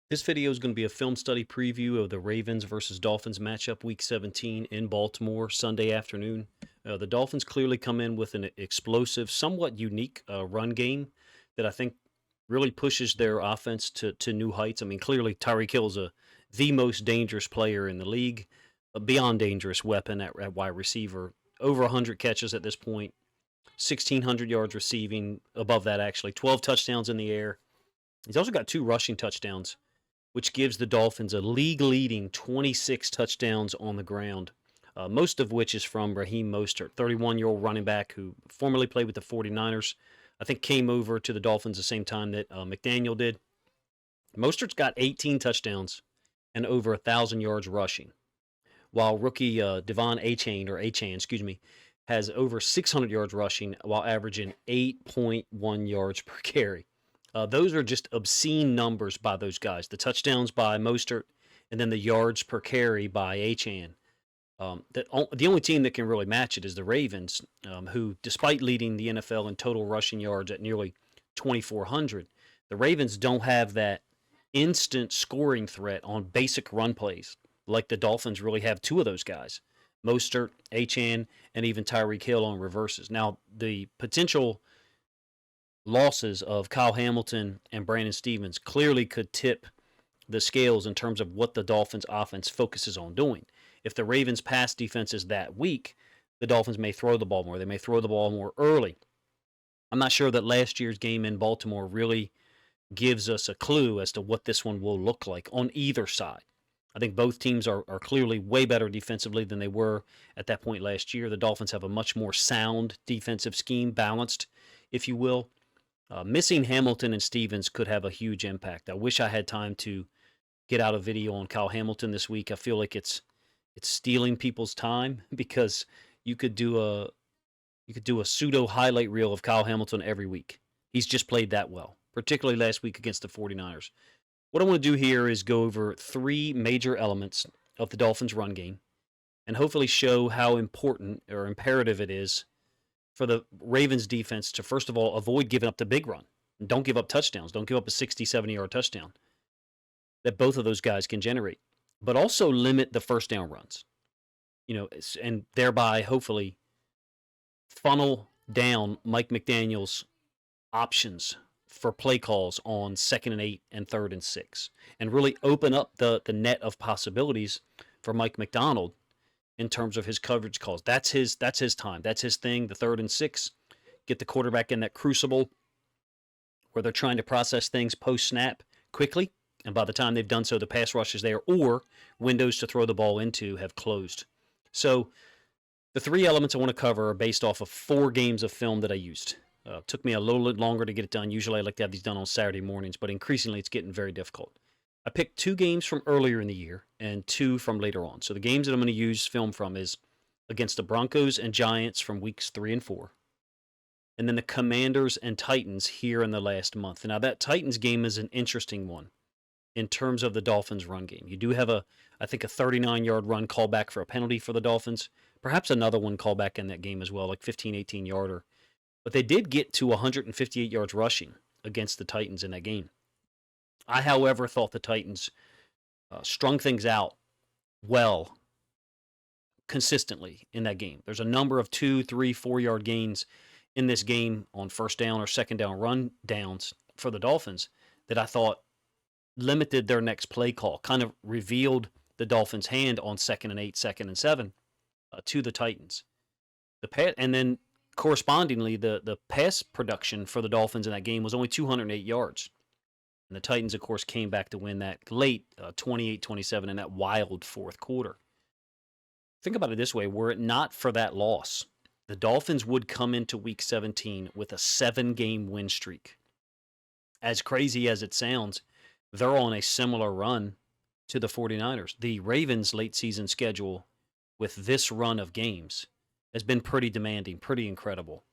This video is going to be a film study preview of the Ravens versus Dolphins matchup week 17 in Baltimore Sunday afternoon. The Dolphins clearly come in with an explosive, somewhat unique run game that I think really pushes their offense to new heights. I mean, clearly Tyreek Hill's the most dangerous player in the league, a beyond dangerous weapon at wide receiver. Over 100 catches at this point, 1,600 yards receiving, above that actually, 12 touchdowns in the air. He's also got 2 rushing touchdowns, which gives the Dolphins a league-leading 26 touchdowns on the ground, most of which is from Raheem Mostert, 31-year-old running back who formerly played with the 49ers. I think came over to the Dolphins the same time that McDaniel did. Mostert's got 18 touchdowns and over 1,000 yards rushing, while rookie Devon Achane, has over 600 yards rushing while averaging 8.1 yards per carry. Those are just obscene numbers by those guys. The touchdowns by Mostert and then the yards per carry by Achane. The only team that can really match it is the Ravens, who, despite leading the NFL in total rushing yards at nearly 2,400, the Ravens don't have that instant scoring threat on basic run plays like the Dolphins really have 2 of those guys, Mostert, Achane, and even Tyreek Hill on reverses. Now, the potential losses of Kyle Hamilton and Brandon Stevens clearly could tip the scales in terms of what the Dolphins offense focuses on doing. If the Ravens pass defense is that weak, the Dolphins may throw the ball more. They may throw the ball more early. I'm not sure that last year's game in Baltimore really gives us a clue as to what this one will look like on either side. I think both teams are clearly way better defensively than they were at that point last year. The Dolphins have a much more sound defensive scheme, balanced, if you will. Missing Hamilton and Stevens could have a huge impact. I wish I had time to get out a video on Kyle Hamilton this week. I feel like it's stealing people's time because you could do a pseudo highlight reel of Kyle Hamilton every week. He's just played that well, particularly last week against the 49ers. What I want to do here is go over 3 major elements of the Dolphins' run game and hopefully show how important or imperative it is for the Ravens defense to, first of all, avoid giving up the big run. Don't give up touchdowns. Don't give up a 60, 70-yard touchdown that both of those guys can generate, but also limit the first down runs, and thereby hopefully funnel down Mike McDaniel's options for play calls on 2nd and 8 and 3rd and 6, and really open up the net of possibilities for Mike McDonald in terms of his coverage calls. That's his time. That's his thing, the 3rd and 6. Get the quarterback in that crucible where they're trying to process things post-snap quickly, and by the time they've done so, the pass rush is there, or windows to throw the ball into have closed. So the 3 elements I want to cover are based off of 4 games of film that I used. Took me a little bit longer to get it done. Usually I like to have these done on Saturday mornings, but increasingly it's getting very difficult. I picked 2 games from earlier in the year and 2 from later on. So the games that I'm going to use film from is against the Broncos and Giants from weeks 3 and 4. And then the Commanders and Titans here in the last month. Now that Titans game is an interesting one in terms of the Dolphins run game. You do have I think a 39-yard run callback for a penalty for the Dolphins. Perhaps another one callback in that game as well, like 15, 18-yarder. But they did get to 158 yards rushing against the Titans in that game. I, however, thought the Titans strung things out well, consistently in that game. There's a number of 2, 3, 4-yard gains in this game on first down or second down run downs for the Dolphins that I thought limited their next play call, kind of revealed the Dolphins' hand on 2nd and 8, 2nd and 7 to the Titans. And then correspondingly, the pass production for the Dolphins in that game was only 208 yards. And the Titans, of course, came back to win that late 28-27 in that wild 4th quarter. Think about it this way. Were it not for that loss, the Dolphins would come into Week 17 with a 7-game win streak. As crazy as it sounds, they're on a similar run to the 49ers. The Ravens' late season schedule with this run of games has been pretty demanding, pretty incredible.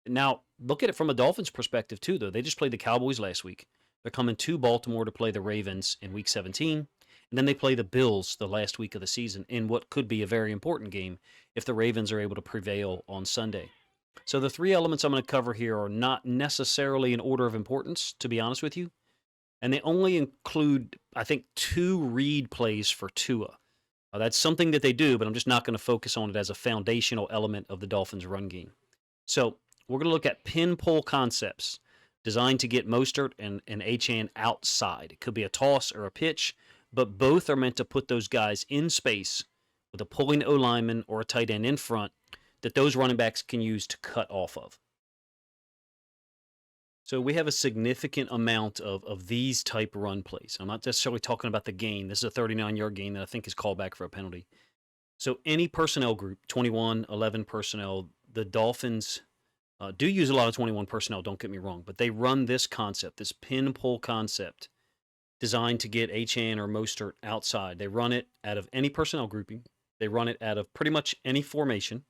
Now, look at it from a Dolphins perspective, too, though. They just played the Cowboys last week. They're coming to Baltimore to play the Ravens in Week 17, and then they play the Bills the last week of the season in what could be a very important game if the Ravens are able to prevail on Sunday. So the 3 elements I'm going to cover here are not necessarily in order of importance, to be honest with you. and they only include, I think, 2 read plays for Tua. That's something that they do, but I'm just not going to focus on it as a foundational element of the Dolphins' run game. So we're going to look at pin pull concepts designed to get Mostert and Achane outside. It could be a toss or a pitch, but both are meant to put those guys in space with a pulling O lineman or a tight end in front that those running backs can use to cut off of. So we have a significant amount of these type run plays. I'm not necessarily talking about the gain. This is a 39-yard gain that I think is called back for a penalty. So any personnel group, 21, 11 personnel, the Dolphins do use a lot of 21 personnel, don't get me wrong, but they run this concept, this pin pull concept designed to get Achane or Mostert outside. They run it out of any personnel grouping. They run it out of pretty much any formation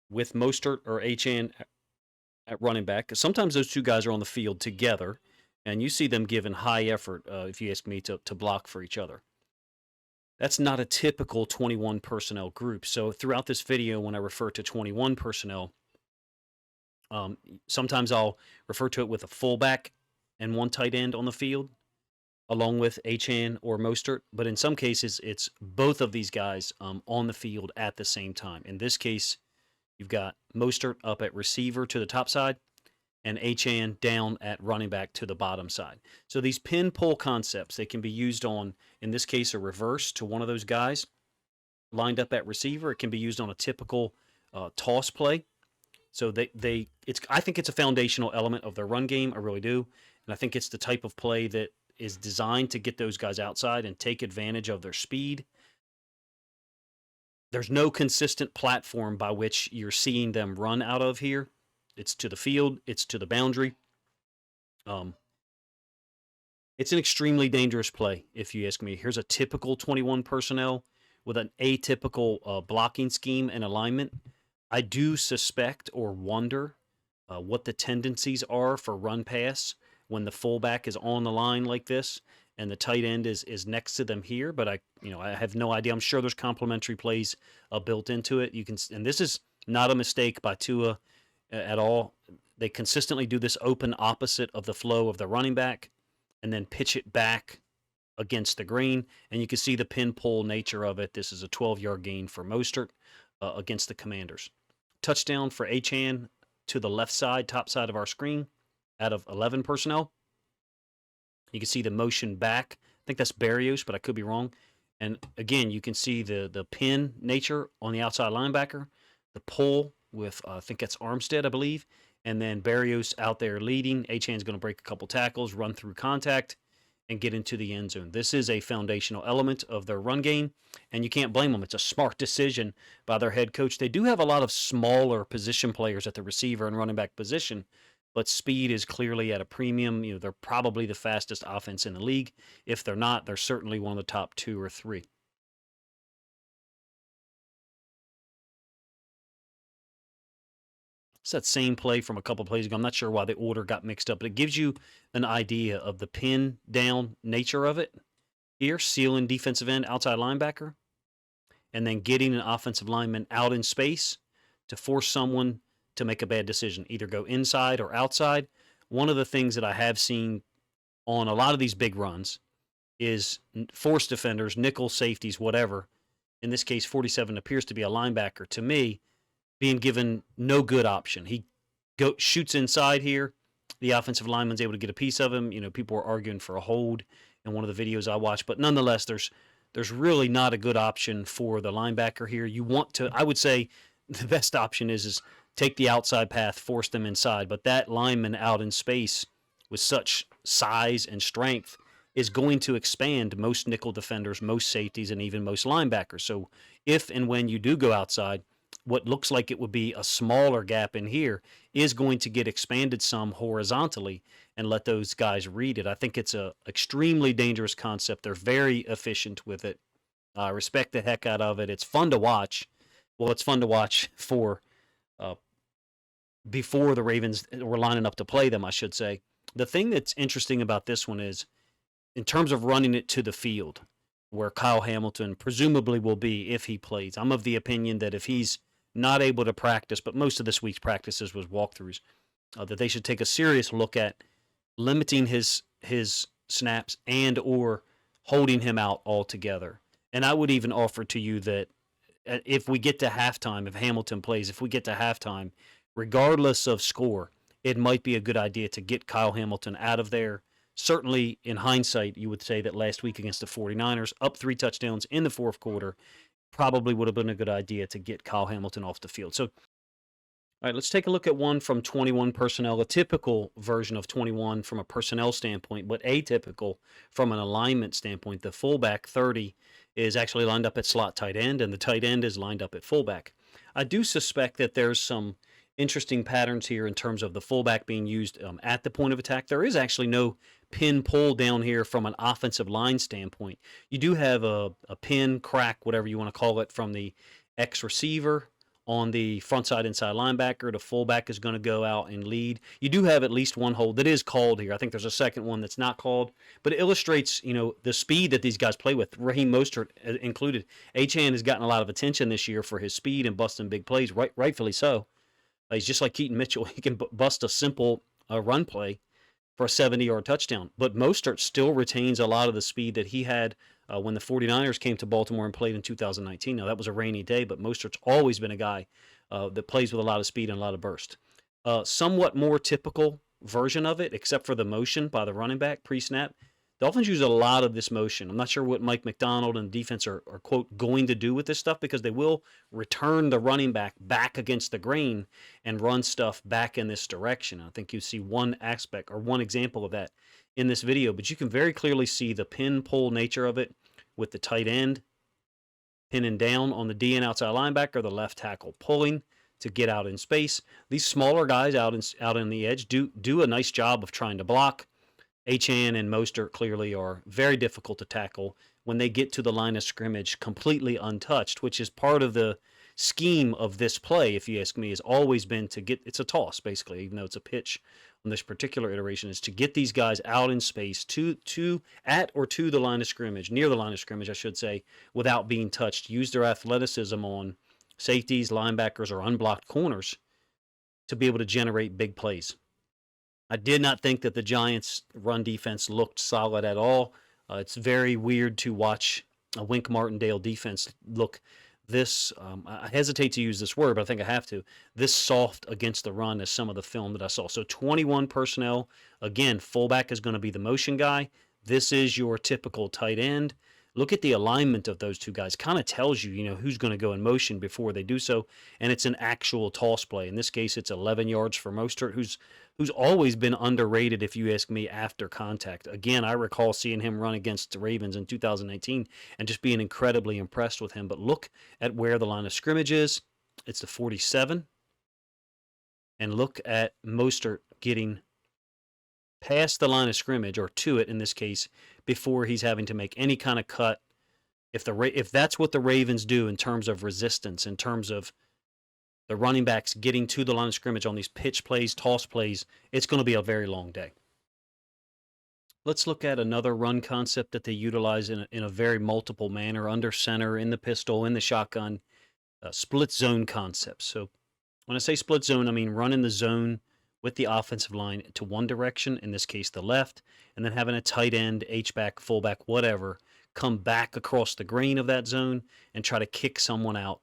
with Mostert or Achane at running back. Sometimes those two guys are on the field together, and you see them giving high effort, if you ask me, to block for each other. That's not a typical 21 personnel group. So throughout this video, when I refer to 21 personnel, sometimes I'll refer to it with a fullback and one tight end on the field, along with Achane or Mostert. But in some cases, it's both of these guys on the field at the same time. In this case, you've got Mostert up at receiver to the top side and Achane down at running back to the bottom side. So these pin pull concepts, they can be used on, in this case, a reverse to one of those guys lined up at receiver. It can be used on a typical toss play. So I think it's a foundational element of their run game. I really do. And I think it's the type of play that is designed to get those guys outside and take advantage of their speed. There's no consistent platform by which you're seeing them run out of here. It's to the field. It's to the boundary. It's an extremely dangerous play, if you ask me. Here's a typical 21 personnel with an atypical blocking scheme and alignment. I do suspect or wonder what the tendencies are for run pass when the fullback is on the line like this and the tight end is next to them here. But I have no idea. I'm sure there's complementary plays built into it. And this is not a mistake by Tua at all. They consistently do this open opposite of the flow of the running back and then pitch it back against the green. And you can see the pin pull nature of it. This is a 12-yard gain for Mostert against the Commanders. Touchdown for Achane to the left side, top side of our screen out of 11 personnel. You can see the motion back. I think that's Berrios, but I could be wrong. And again, you can see the pin nature on the outside linebacker, the pull with, I think that's Armstead, I believe. And then Berrios out there leading. Achane's going to break a couple tackles, run through contact, and get into the end zone. This is a foundational element of their run game, and you can't blame them. It's a smart decision by their head coach. They do have a lot of smaller position players at the receiver and running back position, but speed is clearly at a premium. They're probably the fastest offense in the league. If they're not, they're certainly one of the top 2 or 3. It's that same play from a couple plays ago. I'm not sure why the order got mixed up, but it gives you an idea of the pin down nature of it. Here, sealing defensive end, outside linebacker, and then getting an offensive lineman out in space to force someone to make a bad decision, either go inside or outside. One of the things that I have seen on a lot of these big runs is force defenders, nickel safeties, whatever. In this case, 47 appears to be a linebacker. To me, being given no good option. He shoots inside here. The offensive lineman's able to get a piece of him. People were arguing for a hold in one of the videos I watched, but nonetheless, there's really not a good option for the linebacker here. You want to, I would say, the best option is take the outside path, force them inside. But that lineman out in space with such size and strength is going to expand most nickel defenders, most safeties, and even most linebackers. So if and when you do go outside, what looks like it would be a smaller gap in here is going to get expanded some horizontally and let those guys read it. I think it's a extremely dangerous concept. They're very efficient with it. I respect the heck out of it. It's fun to watch. Well, it's fun to watch for before the Ravens were lining up to play them, I should say. The thing that's interesting about this one is in terms of running it to the field, where Kyle Hamilton presumably will be if he plays. I'm of the opinion that if he's not able to practice, but most of this week's practices was walkthroughs, that they should take a serious look at limiting his his snaps and or holding him out altogether. And I would even offer to you that if we get to halftime, if Hamilton plays, if we get to halftime, regardless of score, it might be a good idea to get Kyle Hamilton out of there. Certainly, in hindsight, you would say that last week against the 49ers, up 3 touchdowns in the fourth quarter, probably would have been a good idea to get Kyle Hamilton off the field. So, all right, let's take a look at one from 21 personnel, a typical version of 21 from a personnel standpoint, but atypical from an alignment standpoint. The fullback 30 is actually lined up at slot tight end, and the tight end is lined up at fullback. I do suspect that there's some interesting patterns here in terms of the fullback being used at the point of attack. There is actually no pin pull down here from an offensive line standpoint. You do have a pin crack, whatever you want to call it, from the X receiver on the front side inside linebacker. The fullback is going to go out and lead. You do have at least one hold that is called here. I think there's a second one that's not called, but it illustrates, the speed that these guys play with, Raheem Mostert included. Achane has gotten a lot of attention this year for his speed and busting big plays, rightfully so. He's just like Keaton Mitchell. He can bust a simple run play for a 70-yard touchdown. But Mostert still retains a lot of the speed that he had when the 49ers came to Baltimore and played in 2019. Now, that was a rainy day, but Mostert's always been a guy that plays with a lot of speed and a lot of burst. Somewhat more typical version of it, except for the motion by the running back pre-snap. Dolphins use a lot of this motion. I'm not sure what Mike McDonald and the defense are quote, going to do with this stuff, because they will return the running back against the grain and run stuff back in this direction. I think you see one aspect or one example of that in this video, but you can very clearly see the pin pull nature of it with the tight end pinning down on the DN outside linebacker, the left tackle pulling to get out in space. These smaller guys out in the edge do a nice job of trying to block. Achane and Mostert clearly are very difficult to tackle when they get to the line of scrimmage completely untouched, which is part of the scheme of this play, if you ask me, has always been to get, it's a toss basically, even though it's a pitch on this particular iteration, is to get these guys out in space at or to the line of scrimmage, near the line of scrimmage, I should say, without being touched. Use their athleticism on safeties, linebackers, or unblocked corners to be able to generate big plays. I did not think that the Giants' run defense looked solid at all. It's very weird to watch a Wink Martindale defense look this, I hesitate to use this word, but I think I have to, this soft against the run as some of the film that I saw. So 21 personnel. Again, fullback is going to be the motion guy. This is your typical tight end. Look at the alignment of those two guys. Kind of tells you, who's going to go in motion before they do so. And it's an actual toss play. In this case, it's 11 yards for Mostert, who's always been underrated, if you ask me, after contact. Again, I recall seeing him run against the Ravens in 2019 and just being incredibly impressed with him. But look at where the line of scrimmage is. It's the 47. And look at Mostert getting past the line of scrimmage, or to it in this case, before he's having to make any kind of cut. If that's what the Ravens do in terms of resistance, in terms of the running backs getting to the line of scrimmage on these pitch plays, toss plays, it's going to be a very long day. Let's look at another run concept that they utilize in a very multiple manner, under center, in the pistol, in the shotgun, split zone concepts. So when I say split zone, I mean run in the zone with the offensive line to one direction, in this case the left, and then having a tight end, H-back, fullback, whatever, come back across the grain of that zone and try to kick someone out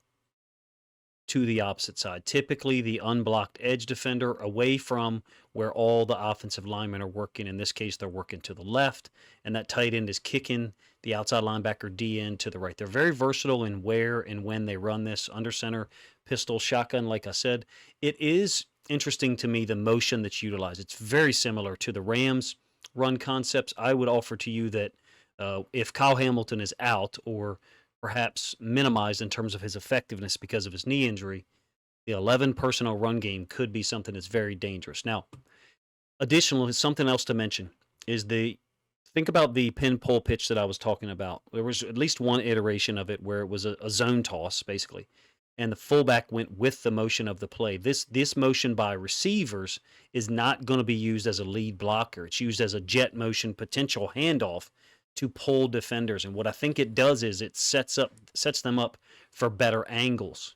to the opposite side. Typically the unblocked edge defender, away from where all the offensive linemen are working. In this case, they're working to the left, and that tight end is kicking the outside linebacker DN to the right. They're very versatile in where and when they run this, under center, pistol, shotgun. Like I said, it is interesting to me the motion that's utilized. It's very similar to the Rams run concepts. I would offer to you that if Kyle Hamilton is out, or perhaps minimized in terms of his effectiveness because of his knee injury, the 11 personnel run game could be something that's very dangerous. Now, additionally, something else to mention is think about the pin pull pitch that I was talking about. There was at least one iteration of it where it was a zone toss, basically, and the fullback went with the motion of the play. This motion by receivers is not going to be used as a lead blocker. It's used as a jet motion potential handoff to pull defenders. And what I think it does is it sets them up for better angles.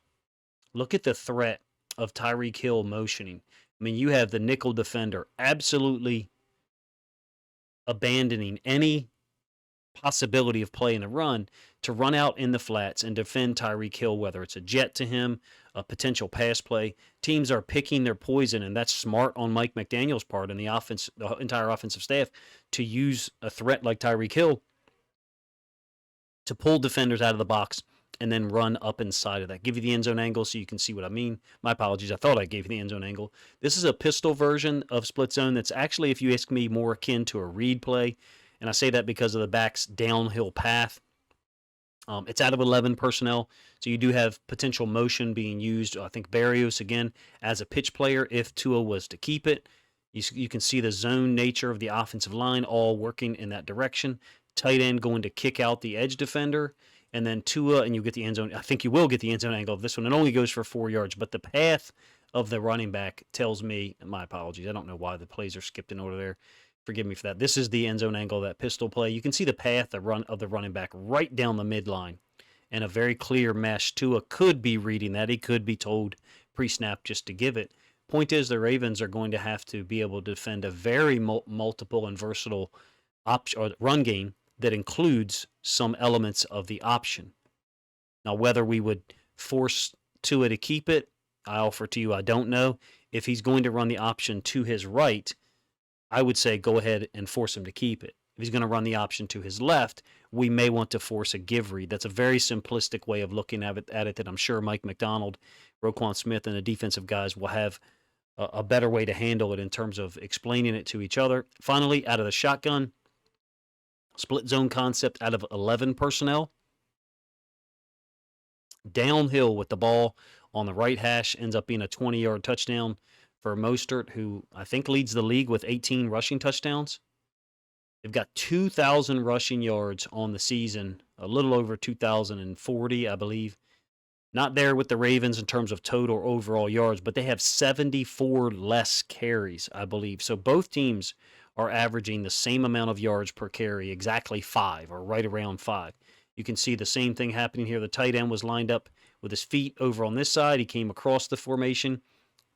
Look at the threat of Tyreek Hill motioning. I mean, you have the nickel defender absolutely abandoning any possibility of playing a run to run out in the flats and defend Tyreek Hill, whether it's a jet to him, a potential pass play. Teams are picking their poison, and that's smart on Mike McDaniel's part and the entire offensive staff, to use a threat like Tyreek Hill to pull defenders out of the box and then run up inside of that. Give you the end zone angle so you can see what I mean. My apologies. I thought I gave you the end zone angle. This is a pistol version of split zone that's actually, if you ask me, more akin to a read play. And I say that because of the back's downhill path. It's out of 11 personnel, so you do have potential motion being used. I think Barrios, again, as a pitch player, if Tua was to keep it. You can see the zone nature of the offensive line all working in that direction. Tight end going to kick out the edge defender, and then Tua, and you get the end zone. I think you will get the end zone angle of this one. It only goes for 4 yards, but the path of the running back tells me, my apologies, I don't know why the plays are skipped in order there. Forgive me for that. This is the end zone angle of that pistol play. You can see the path of the running back right down the midline, and a very clear mesh. Tua could be reading that. He could be told pre-snap just to give it. Point is, the Ravens are going to have to be able to defend a very multiple and versatile run game that includes some elements of the option. Now, whether we would force Tua to keep it, I offer to you, I don't know. If he's going to run the option to his right, I would say go ahead and force him to keep it. If he's going to run the option to his left, we may want to force a give read. That's a very simplistic way of looking at it that I'm sure Mike McDonald, Roquan Smith, and the defensive guys will have a better way to handle it in terms of explaining it to each other. Finally, out of the shotgun, split zone concept out of 11 personnel. Downhill with the ball on the right hash ends up being a 20-yard touchdown for Mostert, who I think leads the league with 18 rushing touchdowns. They've got 2,000 rushing yards on the season, a little over 2,040, I believe. Not there with the Ravens in terms of total overall yards, but they have 74 less carries, I believe. So both teams are averaging the same amount of yards per carry, exactly 5, or right around 5. You can see the same thing happening here. The tight end was lined up with his feet over on this side. He came across the formation,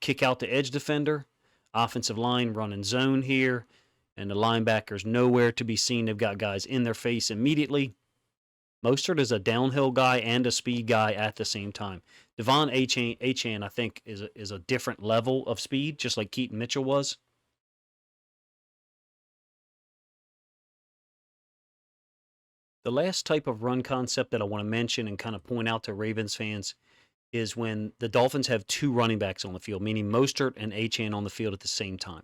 kick out the edge defender, offensive line running zone here, and the linebackers nowhere to be seen. They've got guys in their face immediately. Mostert is a downhill guy and a speed guy at the same time. Devon Achane, I think, is a different level of speed, just like Keaton Mitchell was. The last type of run concept that I want to mention and kind of point out to Ravens fans is when the Dolphins have two running backs on the field, meaning Mostert and Achane on the field at the same time.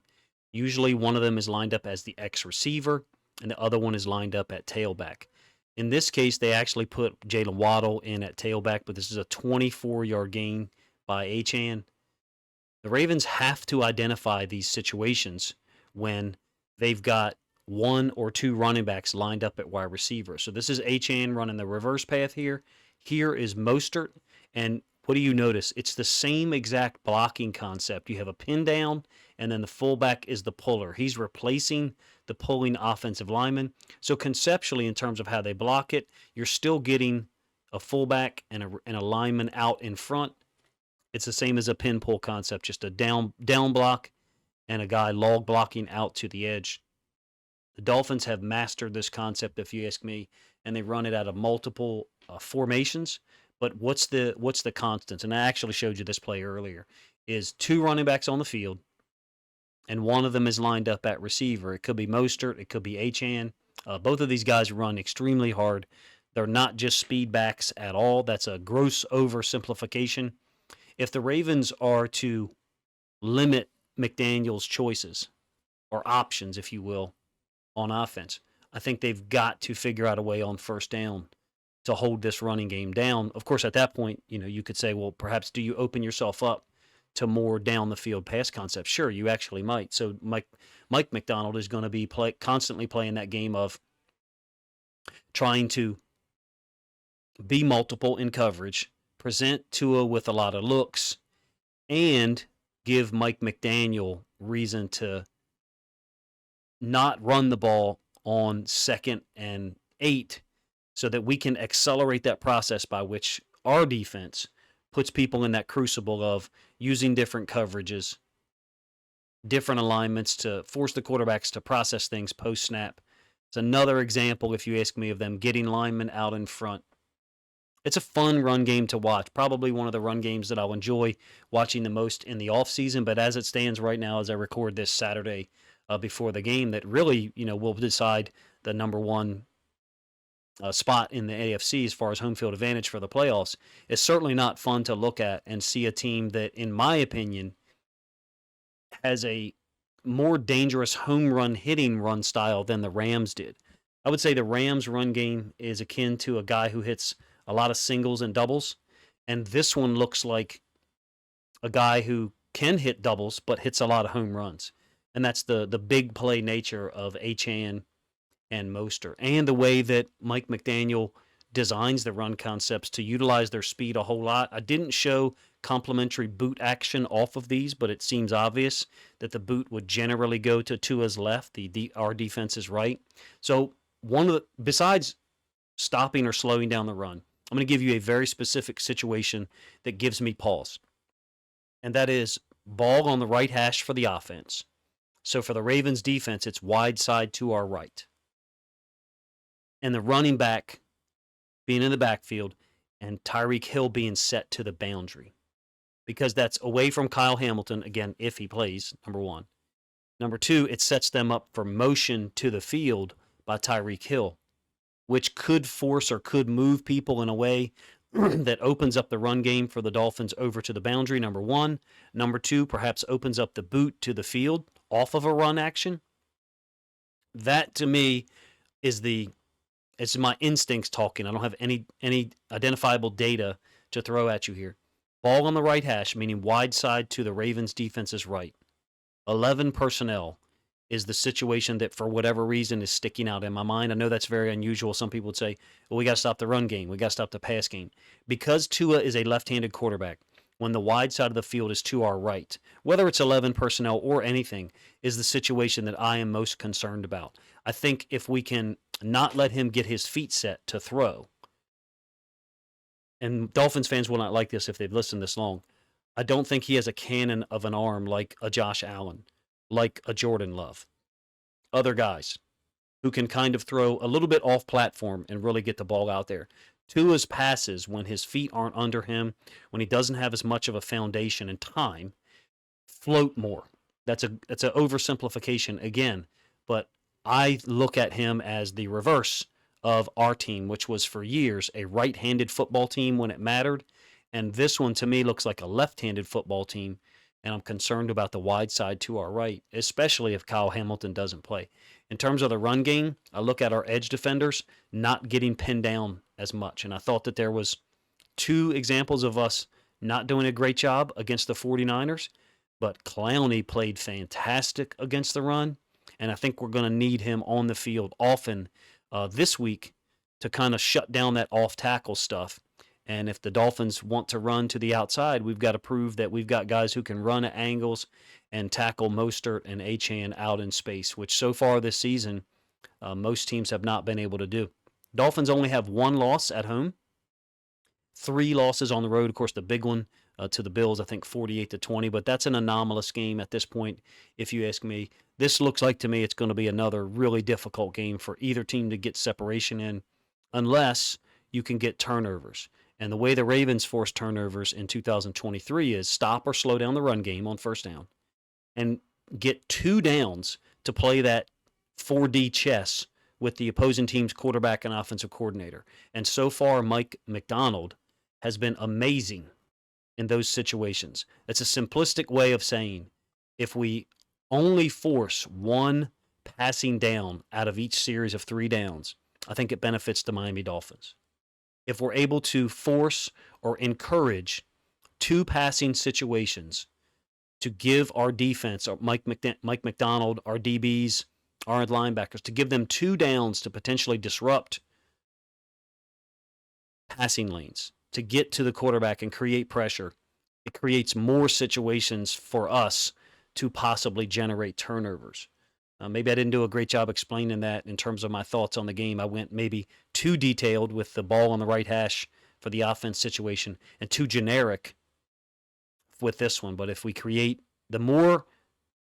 Usually one of them is lined up as the X receiver, and the other one is lined up at tailback. In this case, they actually put Jalen Waddle in at tailback, but this is a 24-yard gain by Achane. The Ravens have to identify these situations when they've got one or two running backs lined up at wide receiver. So this is Achane running the reverse path here. Here is Mostert, and what do you notice? It's the same exact blocking concept. You have a pin down, and then the fullback is the puller. He's replacing the pulling offensive lineman. So conceptually, in terms of how they block it, you're still getting a fullback and a lineman out in front. It's the same as a pin pull concept, just a down block and a guy log blocking out to the edge. The Dolphins have mastered this concept, if you ask me, and they run it out of multiple formations. But what's the constant? And I actually showed you this play earlier. Is two running backs on the field, and one of them is lined up at receiver. It could be Mostert, it could be Achane. Both of these guys run extremely hard. They're not just speed backs at all. That's a gross oversimplification. If the Ravens are to limit McDaniel's choices, or options, if you will, on offense, I think they've got to figure out a way on first down to hold this running game down. Of course, at that point, you could say, well, perhaps do you open yourself up to more down the field pass concepts? Sure, you actually might. So Mike McDonald is going to be constantly playing that game of trying to be multiple in coverage, present Tua with a lot of looks, and give Mike McDaniel reason to not run the ball on 2nd and 8 so that we can accelerate that process by which our defense puts people in that crucible of using different coverages, different alignments to force the quarterbacks to process things post snap. It's another example, if you ask me, of them getting linemen out in front. It's a fun run game to watch. Probably one of the run games that I'll enjoy watching the most in the offseason. But as it stands right now, as I record this Saturday before the game, that really, will decide the number one spot in the AFC as far as home field advantage for the playoffs, it's certainly not fun to look at and see a team that, in my opinion, has a more dangerous home run hitting run style than the Rams did. I would say the Rams run game is akin to a guy who hits a lot of singles and doubles, and this one looks like a guy who can hit doubles but hits a lot of home runs. And that's the big play nature of Achane and Mostert, and the way that Mike McDaniel designs the run concepts to utilize their speed a whole lot. I didn't show complementary boot action off of these, but it seems obvious that the boot would generally go to Tua's left, our defense's right. So besides stopping or slowing down the run, I'm going to give you a very specific situation that gives me pause, and that is ball on the right hash for the offense. So for the Ravens defense, it's wide side to our right, and the running back being in the backfield and Tyreek Hill being set to the boundary, because that's away from Kyle Hamilton, again, if he plays, number one. Number two, it sets them up for motion to the field by Tyreek Hill, which could force or could move people in a way that opens up the run game for the Dolphins over to the boundary, number one. Number two, perhaps opens up the boot to the field off of a run action. That, to me, it's my instincts talking. I don't have any identifiable data to throw at you here. Ball on the right hash, meaning wide side to the Ravens defense's right. 11 personnel is the situation that, for whatever reason, is sticking out in my mind. I know that's very unusual. Some people would say, well, we got to stop the run game. We got to stop the pass game. Because Tua is a left-handed quarterback, when the wide side of the field is to our right, whether it's 11 personnel or anything, is the situation that I am most concerned about. I think if we can not let him get his feet set to throw, and Dolphins fans will not like this if they've listened this long, I don't think he has a cannon of an arm like a Josh Allen, like a Jordan Love, other guys who can kind of throw a little bit off platform and really get the ball out there. Tua's passes, when his feet aren't under him, when he doesn't have as much of a foundation and time, float more. That's an oversimplification again, but I look at him as the reverse of our team, which was for years a right-handed football team when it mattered, and this one to me looks like a left-handed football team, and I'm concerned about the wide side to our right, especially if Kyle Hamilton doesn't play. In terms of the run game, I look at our edge defenders not getting pinned down as much, and I thought that there was two examples of us not doing a great job against the 49ers, but Clowney played fantastic against the run, and I think we're going to need him on the field often this week to kind of shut down that off-tackle stuff. And if the Dolphins want to run to the outside, we've got to prove that we've got guys who can run at angles and tackle Mostert and Achane out in space, which so far this season, most teams have not been able to do. Dolphins only have one loss at home, 3 losses on the road. Of course, the big one to the Bills, I think 48-20, but that's an anomalous game at this point, if you ask me. This looks like to me it's going to be another really difficult game for either team to get separation in, unless you can get turnovers. And the way the Ravens forced turnovers in 2023 is stop or slow down the run game on first down and get 2 downs to play that 4D chess with the opposing team's quarterback and offensive coordinator. And so far, Mike Macdonald has been amazing in those situations. It's a simplistic way of saying if we only force 1 passing down out of each series of 3 downs, I think it benefits the Miami Dolphins. If we're able to force or encourage 2 passing situations to give our defense, or Mike McDonald, our DBs, our linebackers, to give them 2 downs to potentially disrupt passing lanes, to get to the quarterback and create pressure, it creates more situations for us to possibly generate turnovers. Maybe I didn't do a great job explaining that in terms of my thoughts on the game. I went maybe too detailed with the ball on the right hash for the offense situation and too generic with this one. But if we create, the more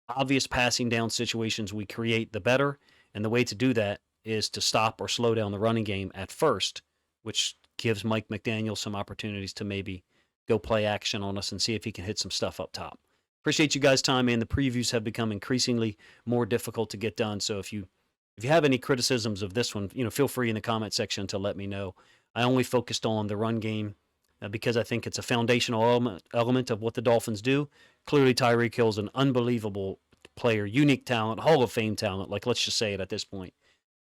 obvious passing down situations we create, the better. And the way to do that is to stop or slow down the running game at first, which gives Mike McDaniel some opportunities to maybe go play action on us and see if he can hit some stuff up top. Appreciate you guys' time, man. The previews have become increasingly more difficult to get done. So if you have any criticisms of this one, feel free in the comment section to let me know. I only focused on the run game because I think it's a foundational element of what the Dolphins do. Clearly, Tyreek Hill's an unbelievable player, unique talent, Hall of Fame talent. Like, let's just say it at this point.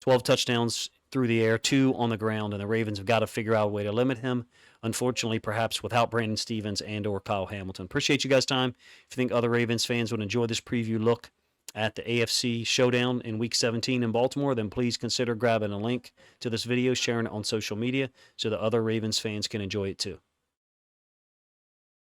12 touchdowns through the air, 2 on the ground, and the Ravens have got to figure out a way to limit him. Unfortunately, perhaps without Brandon Stevens and or Kyle Hamilton. Appreciate you guys' time. If you think other Ravens fans would enjoy this preview look at the AFC showdown in Week 17 in Baltimore, then please consider grabbing a link to this video, sharing it on social media so that other Ravens fans can enjoy it too.